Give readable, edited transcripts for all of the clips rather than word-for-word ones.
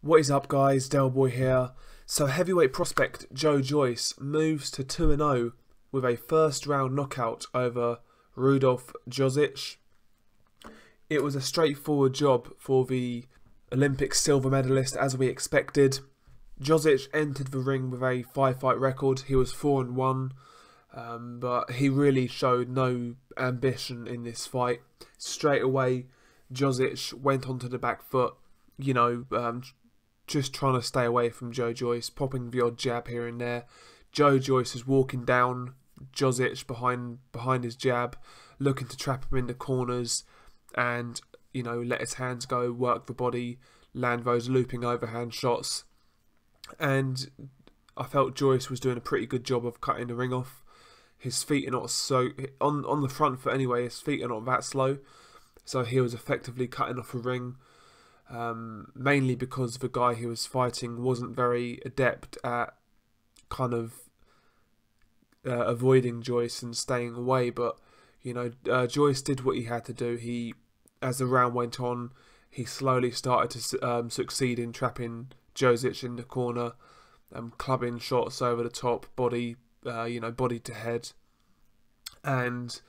What is up, guys? Delboy here. So heavyweight prospect Joyce moves to 2-0 with a first round knockout over Rudolf Jozic. It was a straightforward job for the Olympic silver medalist, as we expected. Jozic entered the ring with a 5-fight record. He was 4-1, but he really showed no ambition in this fight. Straight away, Jozic went onto the back foot, just trying to stay away from Joyce, popping the odd jab here and there. Joyce was walking down Jozic behind his jab, looking to trap him in the corners and, let his hands go, work the body, land those looping overhand shots. And I felt Joyce was doing a pretty good job of cutting the ring off. His feet are not so, on the front foot anyway, his feet are not that slow. So he was effectively cutting off a ring. Mainly because the guy he was fighting wasn't very adept at avoiding Joyce and staying away, but Joyce did what he had to do. As the round went on, he slowly started to succeed in trapping Jozic in the corner, clubbing shots over the top, body to head, and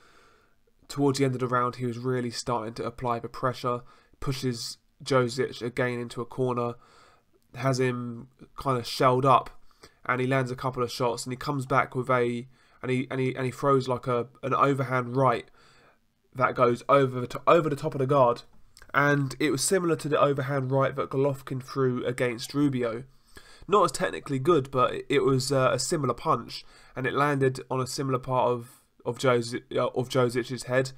towards the end of the round he was really starting to apply the pressure, pushes Jozic again into a corner, has him kind of shelled up, and he lands a couple of shots, and he comes back with and he throws like an overhand right that goes over the top of the guard, and it was similar to the overhand right that Golovkin threw against Rubio. Not as technically good, but it was a similar punch, and it landed on a similar part of Jozic's head.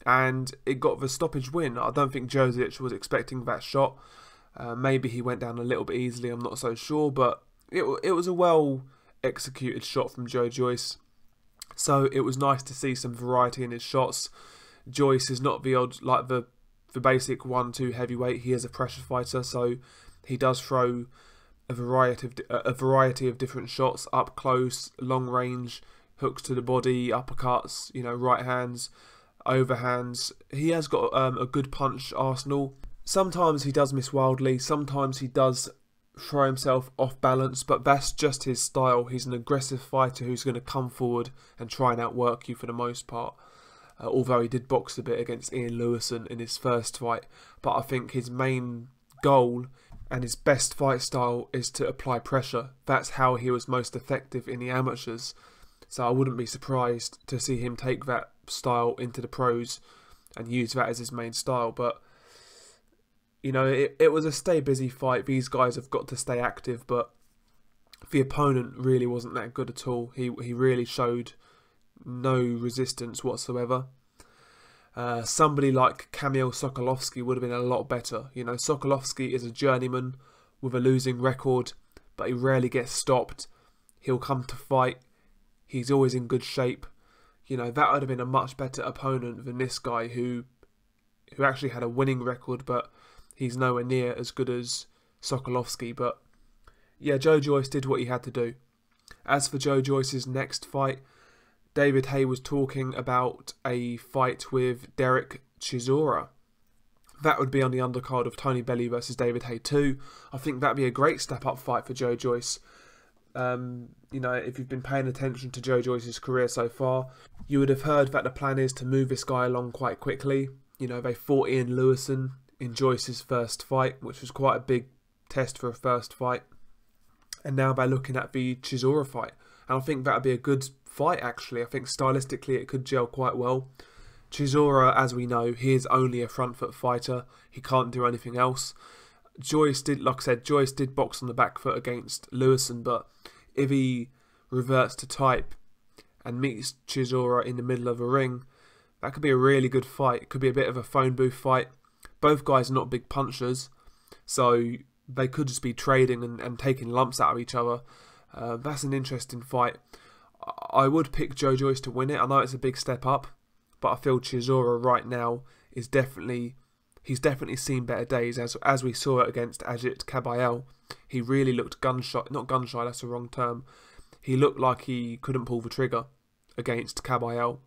And it got the stoppage win. I don't think Jozic was expecting that shot. Maybe he went down a little bit easily, I'm not so sure. But it was a well executed shot from Joyce. So it was nice to see some variety in his shots. Joyce is not the basic 1-2 heavyweight. He is a pressure fighter, so he does throw a variety of different shots, up close, long range, hooks to the body, uppercuts, right hands, overhands. He has got a good punch arsenal. Sometimes he does miss wildly, sometimes he does throw himself off balance, but that's just his style. He's an aggressive fighter who's going to come forward and try and outwork you for the most part. Although he did box a bit against Ian Lewison in his first fight, but I think his main goal and his best fight style is to apply pressure. That's how he was most effective in the amateurs. So I wouldn't be surprised to see him take that style into the pros and use that as his main style. But it was a stay busy fight. These guys have got to stay active, but the opponent really wasn't that good at all. He really showed no resistance whatsoever. Somebody like Kamil Sokolovski would have been a lot better. Sokolovski is a journeyman with a losing record, but he rarely gets stopped. He'll come to fight. He's always in good shape. That would have been a much better opponent than this guy who actually had a winning record, but he's nowhere near as good as Sokolovski. But yeah, Joyce did what he had to do. As for Joyce's next fight, David Haye was talking about a fight with Derek Chisora. That would be on the undercard of Tony Bellew versus David Haye 2. I think that'd be a great step-up fight for Joyce. If you've been paying attention to Joyce's career so far, you would have heard that the plan is to move this guy along quite quickly. They fought Ian Lewison in Joyce's first fight, which was quite a big test for a first fight. And now they're looking at the Chisora fight. And I think that would be a good fight, actually. I think stylistically it could gel quite well. Chisora, as we know, he is only a front foot fighter. He can't do anything else. Joyce did box on the back foot against Lewison, but if he reverts to type and meets Chisora in the middle of a ring, that could be a really good fight. It could be a bit of a phone booth fight. Both guys are not big punchers, so they could just be trading and taking lumps out of each other. That's an interesting fight. I would pick Joyce to win it. I know it's a big step up, but I feel Chisora right now is he's definitely seen better days, as we saw it against Ajit Kabayel. He really looked not gun shy, that's the wrong term. He looked like he couldn't pull the trigger against Kabayel.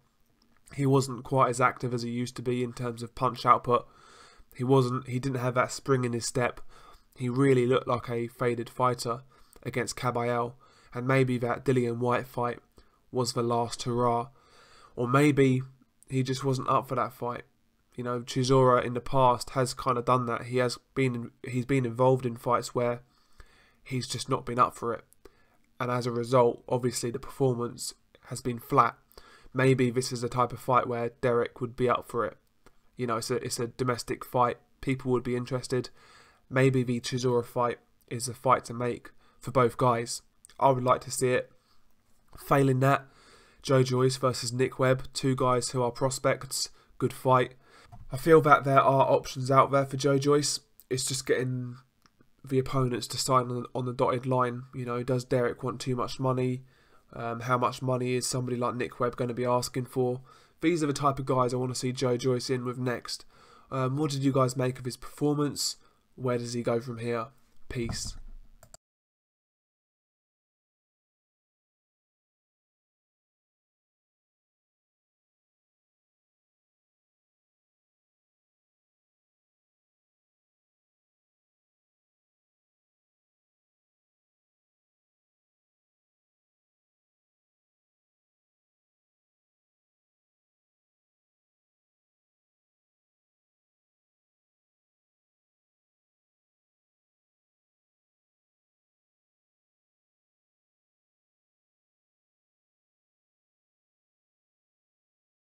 He wasn't quite as active as he used to be in terms of punch output. He didn't have that spring in his step. he really looked like a faded fighter against Caballero, and maybe that Dillian Whyte fight was the last hurrah, or maybe he just wasn't up for that fight. You know, Chisora in the past has kind of done that. He's been involved in fights where he's just not been up for it, and as a result, obviously the performance has been flat. Maybe this is the type of fight where Derek would be up for it. You know, it's a domestic fight. People would be interested. Maybe the Chisora fight is a fight to make for both guys. I would like to see it. Failing that, Joe Joyce versus Nick Webb, two guys who are prospects. Good fight. I feel that there are options out there for Joe Joyce. It's just getting the opponents to sign on the dotted line. You know, does Derek want too much money? How much money is somebody like Nick Webb going to be asking for? These are the type of guys I want to see Joe Joyce in with next. What did you guys make of his performance? Where does he go from here? Peace.